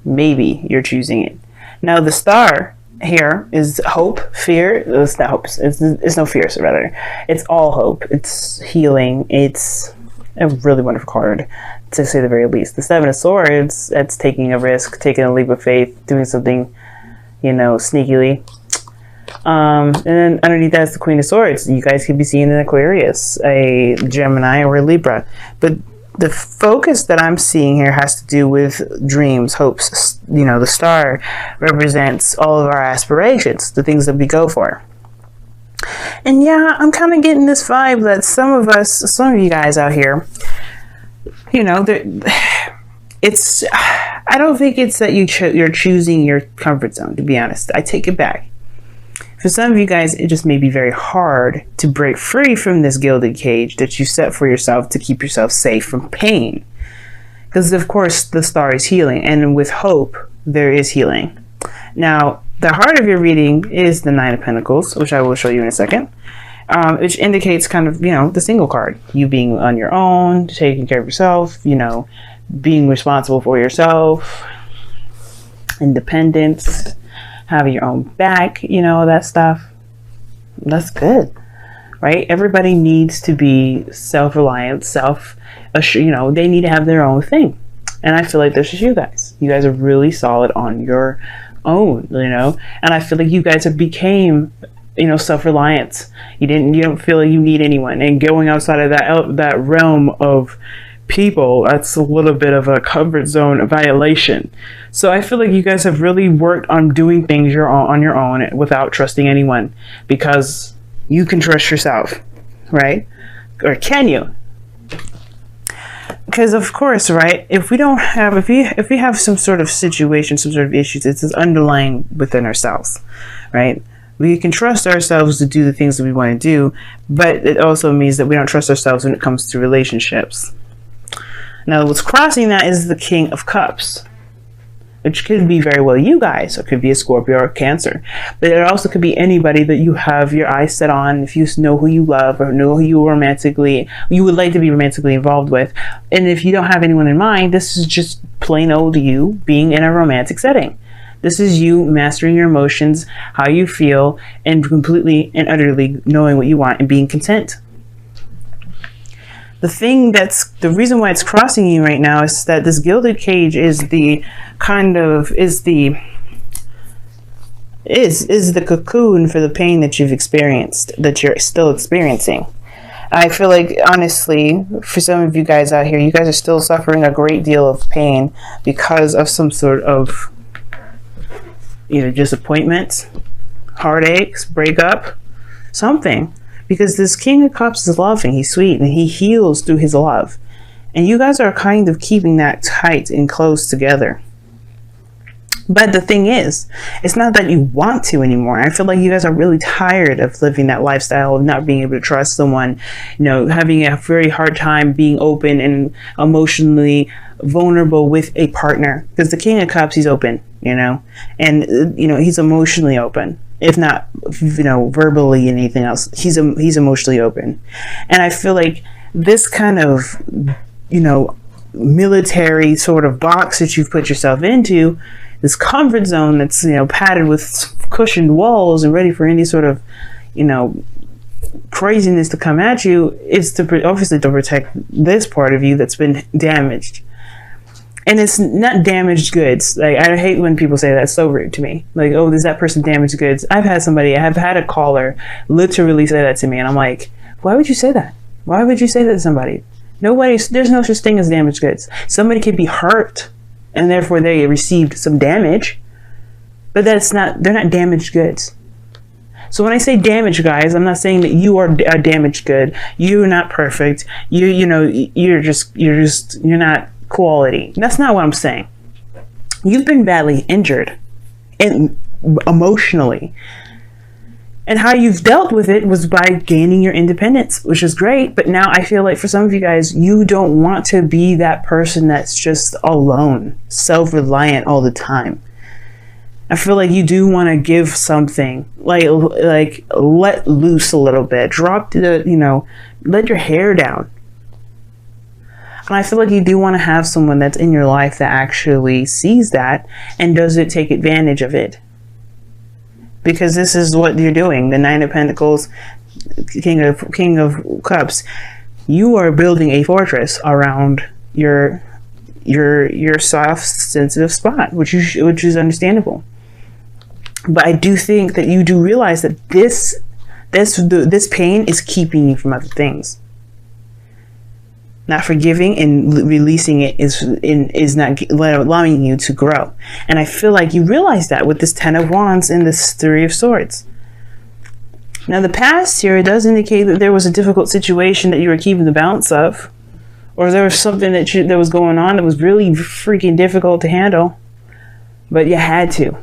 Maybe you're choosing it. Now the star here is hope, fear. It's not hope. It's no fear, so rather. It's all hope. It's healing. It's a really wonderful card, to say the very least. The Seven of Swords, that's taking a risk, taking a leap of faith, doing something, sneakily. And then underneath that is the Queen of Swords. You guys could be seeing an Aquarius, a Gemini, or a Libra. But the focus that I'm seeing here has to do with dreams, hopes. The star represents all of our aspirations, the things that we go for. And yeah, I'm kind of getting this vibe that some of you guys out here, it's, I don't think it's that you're choosing your comfort zone, to be honest. I take it back. For some of you guys, it just may be very hard to break free from this gilded cage that you set for yourself to keep yourself safe from pain. Because, of course, the star is healing. And with hope, there is healing. Now, the heart of your reading is the Nine of Pentacles, which I will show you in a second. Which indicates kind of, the single card. You being on your own, taking care of yourself, being responsible for yourself, independence, having your own back, that stuff. That's good, right? Everybody needs to be self-reliant, they need to have their own thing. And I feel like this is you guys. You guys are really solid on your own, and I feel like you guys have became, self-reliant. You don't feel like you need anyone, and going outside of that realm of people, that's a little bit of a comfort zone violation. So I feel like you guys have really worked on doing things on your own without trusting anyone, because you can trust yourself, right? Or can you? Because of course, right, if we have some sort of situation, some sort of issues, it's underlying within ourselves, right? We can trust ourselves to do the things that we want to do, but it also means that we don't trust ourselves when it comes to relationships. Now, what's crossing that is the King of Cups, which could be very well you guys, or it could be a Scorpio or a Cancer. But it also could be anybody that you have your eyes set on, if you know who you love or know who you would like to be romantically involved with. And if you don't have anyone in mind, this is just plain old you being in a romantic setting. This is you mastering your emotions, how you feel, and completely and utterly knowing what you want and being content. The reason why it's crossing you right now is that this gilded cage is the cocoon for the pain that you've experienced, that you're still experiencing. I feel like, honestly, for some of you guys out here, you guys are still suffering a great deal of pain because of some sort of either disappointment, heartaches, breakup, something. Because this King of Cups is loving, he's sweet, and he heals through his love. And you guys are kind of keeping that tight and close together. But the thing is, it's not that you want to anymore. I feel like you guys are really tired of living that lifestyle of not being able to trust someone, having a very hard time being open and emotionally vulnerable with a partner. Because the King of Cups, he's open, and, he's emotionally open. If not, verbally and anything else, he's emotionally open. And I feel like this kind of, military sort of box that you've put yourself into, this comfort zone that's, padded with cushioned walls and ready for any sort of, craziness to come at you, is obviously to protect this part of you that's been damaged. And it's not damaged goods. Like, I hate when people say that. It's so rude to me. Like, oh, does that person damaged goods? I have had a caller literally say that to me. And I'm like, why would you say that? Why would you say that to somebody? There's no such thing as damaged goods. Somebody could be hurt and therefore they received some damage, but they're not damaged goods. So when I say damaged, guys, I'm not saying that you are a damaged good. You're not perfect. You're not quality. That's not what I'm saying. You've been badly injured and emotionally, and how you've dealt with it was by gaining your independence, which is great. But now I feel like for some of you guys, you don't want to be that person that's just alone, self-reliant all the time. I feel like you do want to give something, like let loose a little bit, let your hair down. And I feel like you do want to have someone that's in your life that actually sees that and doesn't take advantage of it. Because this is what you're doing. The Nine of Pentacles, King of Cups. You are building a fortress around your soft, sensitive spot, which is understandable. But I do think that you do realize that this pain is keeping you from other things. Not forgiving and releasing it is not allowing you to grow. And I feel like you realize that with this Ten of Wands and this Three of Swords. Now the past here, it does indicate that there was a difficult situation that you were keeping the balance of. Or there was something that was going on that was really freaking difficult to handle. But you had to.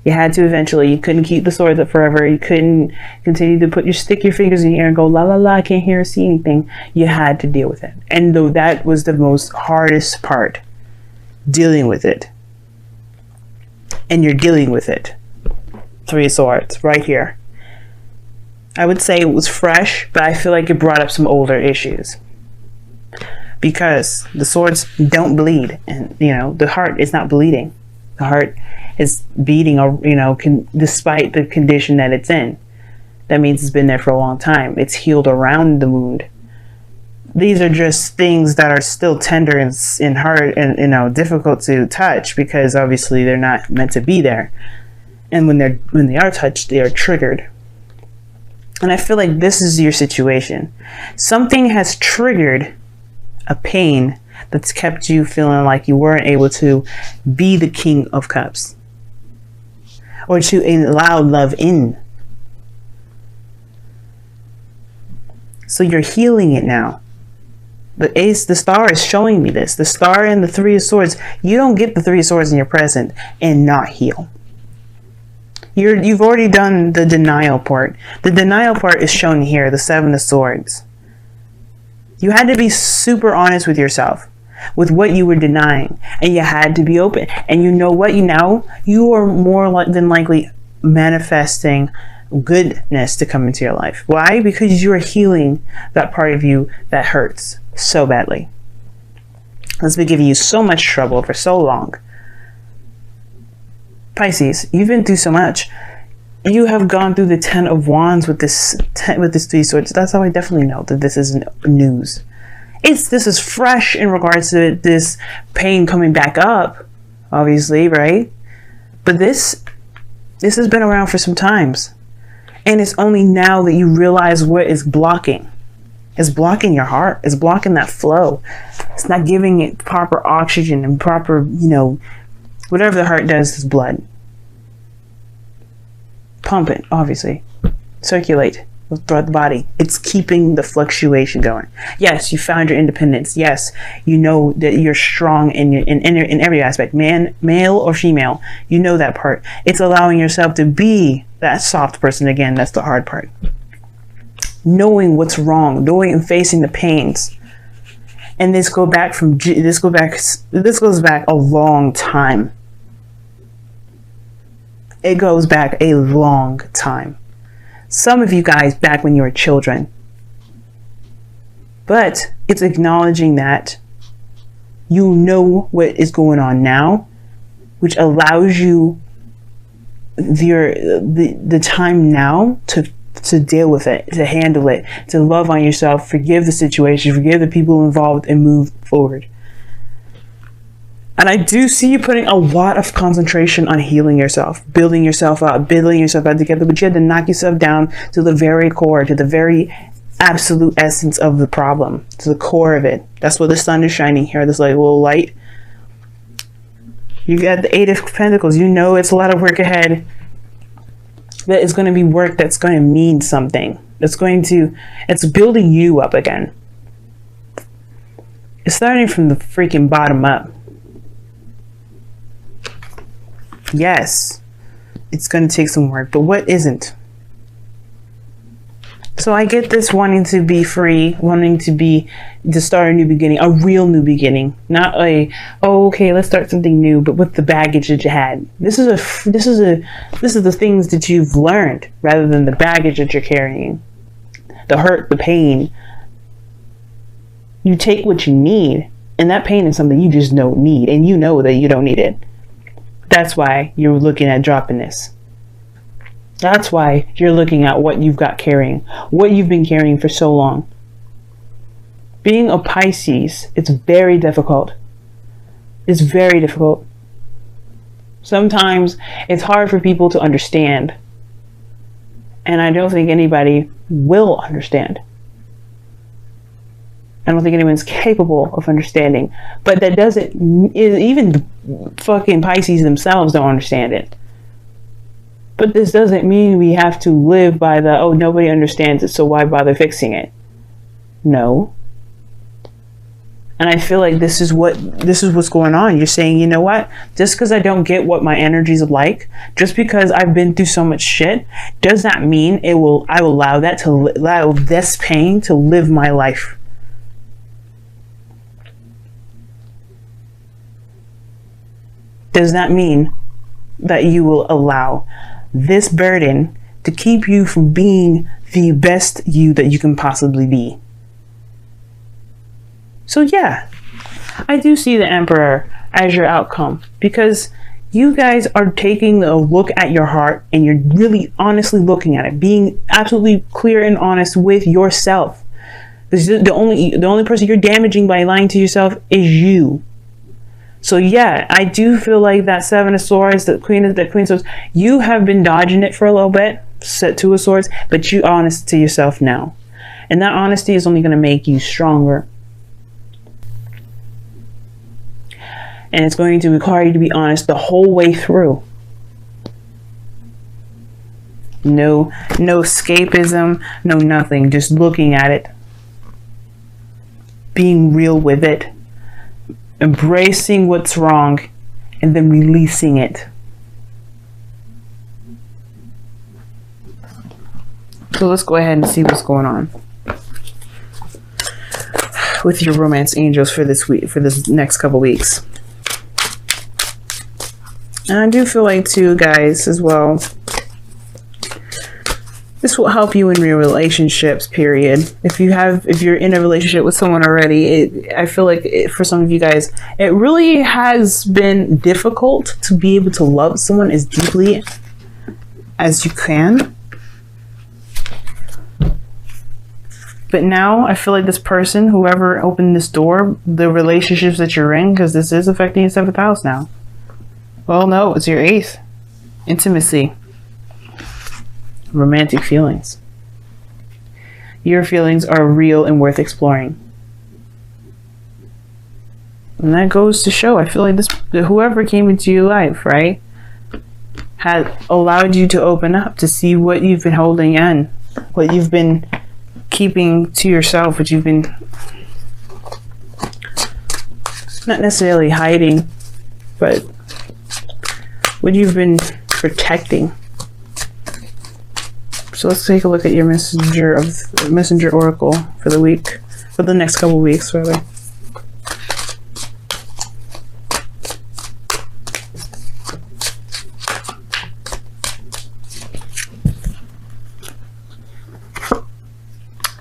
You had to eventually. You couldn't keep the swords up forever. You couldn't continue to stick your fingers in the air and go, la la la, I can't hear or see anything. You had to deal with it. And though that was the most hardest part, dealing with it. And you're dealing with it. Three of Swords, right here. I would say it was fresh, but I feel like it brought up some older issues. Because the swords don't bleed. And, the heart is not bleeding. The heart is beating, despite the condition that it's in. That means it's been there for a long time. It's healed around the wound. These are just things that are still tender and hard and difficult to touch, because obviously they're not meant to be there. And when they are touched, they are triggered. And I feel like this is your situation. Something has triggered a pain that's kept you feeling like you weren't able to be the King of Cups. Or to allow love in. So you're healing it now. The star is showing me this. The star and the Three of Swords. You don't get the Three of Swords in your present and not heal. You've already done the denial part. The denial part is shown here, the Seven of Swords. You had to be super honest with yourself, with what you were denying, and you had to be open. And you know what? You are more than likely manifesting goodness to come into your life. Why? Because you are healing that part of you that hurts so badly. That's been giving you so much trouble for so long. Pisces, you've been through so much. You have gone through the Ten of Wands with this Three Swords. That's how I definitely know that this isn't news. This is fresh in regards to this pain coming back up, obviously, right? But this has been around for some times. And it's only now that you realize what is blocking. It's blocking your heart. It's blocking that flow. It's not giving it proper oxygen and proper, whatever the heart does is blood. Pump it, obviously. Circulate throughout the body. It's keeping the fluctuation going. Yes, you found your independence. Yes, you know that you're strong in every aspect. Male or female, you know that part. It's allowing yourself to be that soft person again. That's the hard part. Knowing what's wrong, knowing and facing the pains. And this goes back a long time. It goes back a long time. Some of you guys back when you were children. But it's acknowledging that you know what is going on now, which allows you the time now to deal with it, to handle it, to love on yourself, forgive the situation, forgive the people involved, and move forward. And I do see you putting a lot of concentration on healing yourself, building yourself up together, but you had to knock yourself down to the very core, to the very absolute essence of the problem, to the core of it. That's what the sun is shining here, this little light. You got the Eight of Pentacles. You know it's a lot of work ahead. That is going to be work that's going to mean something. It's building you up again. It's starting from the freaking bottom up. Yes, it's going to take some work, but what isn't? So I get this wanting to be free, wanting to start a new beginning, a real new beginning, not okay, let's start something new, but with the baggage that you had. This is the things that you've learned rather than the baggage that you're carrying, the hurt, the pain. You take what you need, and that pain is something you just don't need, and you know that you don't need it. That's why you're looking at dropping this. That's why you're looking at what you've got carrying, what you've been carrying for so long. Being a Pisces, it's very difficult. It's very difficult. Sometimes it's hard for people to understand. And I don't think anybody will understand. I don't think anyone's capable of understanding. But that doesn't, even fucking Pisces themselves don't understand it. But this doesn't mean we have to live by the, oh, nobody understands it, so why bother fixing it? No. And I feel like this is what's going on. You're saying, you know what? Just because I don't get what my energies like, just because I've been through so much shit, does not mean I will allow this pain to live my life. Does not mean that you will allow this burden to keep you from being the best you that you can possibly be. So yeah, I do see the Emperor as your outcome, because you guys are taking a look at your heart and you're really honestly looking at it, being absolutely clear and honest with yourself. The only person you're damaging by lying to yourself is you. So yeah, I do feel like that Seven of Swords, the Queen of Swords, you have been dodging it for a little bit, set Two of Swords, but you're honest to yourself now. And that honesty is only going to make you stronger. And it's going to require you to be honest the whole way through. No escapism, no nothing, just looking at it. Being real with it. Embracing what's wrong and then releasing it. So let's go ahead and see what's going on with your romance angels for this week, for this next couple weeks. And I do feel like too, guys, as well, this will help you in your relationships, period. If you're in a relationship with someone already, I feel like for some of you guys, it really has been difficult to be able to love someone as deeply as you can. But now I feel like this person, whoever opened this door, the relationships that you're in, because this is affecting your 7th house now. Well, no, it's your 8th. Intimacy. Romantic feelings. Your feelings are real and worth exploring. And that goes to show, I feel like this, whoever came into your life, right, had allowed you to open up to see what you've been holding in, what you've been keeping to yourself, what you've been not necessarily hiding, but what you've been protecting. So let's take a look at your messenger oracle for the week, for the next couple weeks, rather.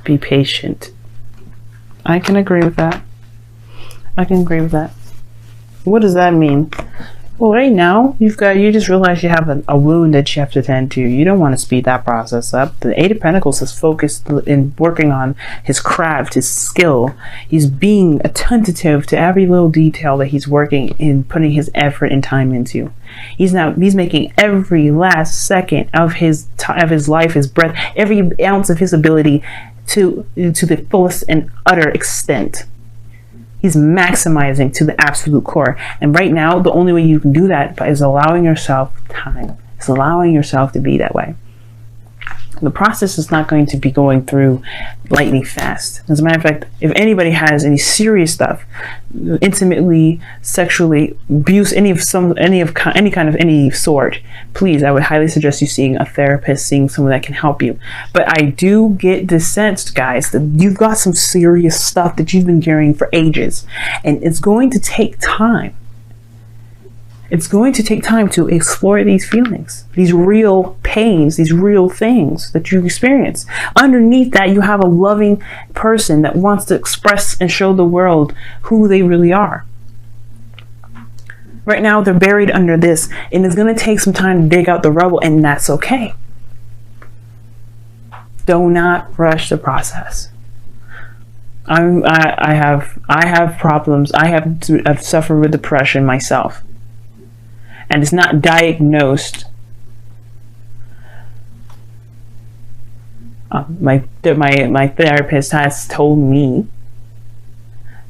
Be patient. I can agree with that. I can agree with that. What does that mean? Well, right now, you just realized you have a wound that you have to tend to. You don't want to speed that process up. The 8 of Pentacles is focused in working on his craft, his skill. He's being attentive to every little detail that he's working in, putting his effort and time into. He's making every last second of his life, his breath, every ounce of his ability to the fullest and utter extent. He's maximizing to the absolute core. And right now, the only way you can do that is allowing yourself time. It's allowing yourself to be that way. The process is not going to be going through lightning fast. As a matter of fact, if anybody has any serious stuff, intimately, sexually, abuse, any kind of any sort, please, I would highly suggest you seeing a therapist, seeing someone that can help you. But I do get the sense, guys, that you've got some serious stuff that you've been carrying for ages, and it's going to take time. It's going to take time to explore these feelings, these real pains, these real things that you experience. Underneath that, you have a loving person that wants to express and show the world who they really are. Right now, they're buried under this, and it's going to take some time to dig out the rubble, and that's okay. Do not rush the process. I have problems. I've suffered with depression myself. And it's not diagnosed. My therapist has told me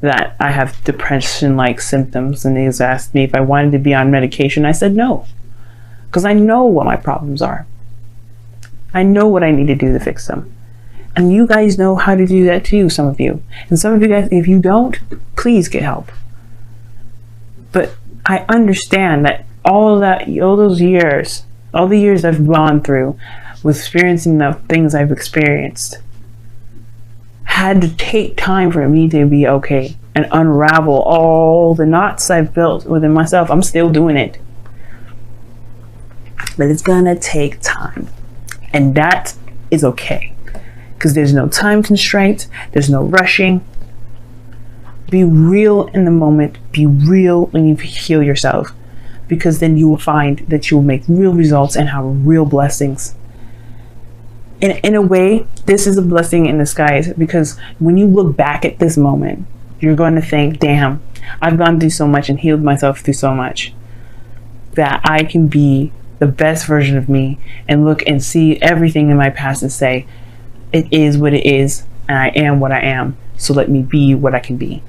that I have depression-like symptoms, and he's asked me if I wanted to be on medication. I said no, because I know what my problems are. I know what I need to do to fix them. And you guys know how to do that too, some of you. And some of you guys, if you don't, please get help. But I understand that all the years I've gone through with experiencing the things I've experienced had to take time for me to be okay and unravel all the knots I've built within myself. I'm still doing it. But it's gonna take time. And that is okay. Because there's no time constraint, there's no rushing. Be real in the moment, be real when you heal yourself. Because then you will find that you will make real results and have real blessings. In a way, this is a blessing in disguise, because when you look back at this moment, you're going to think, damn, I've gone through so much and healed myself through so much that I can be the best version of me and look and see everything in my past and say, it is what it is and I am what I am, so let me be what I can be.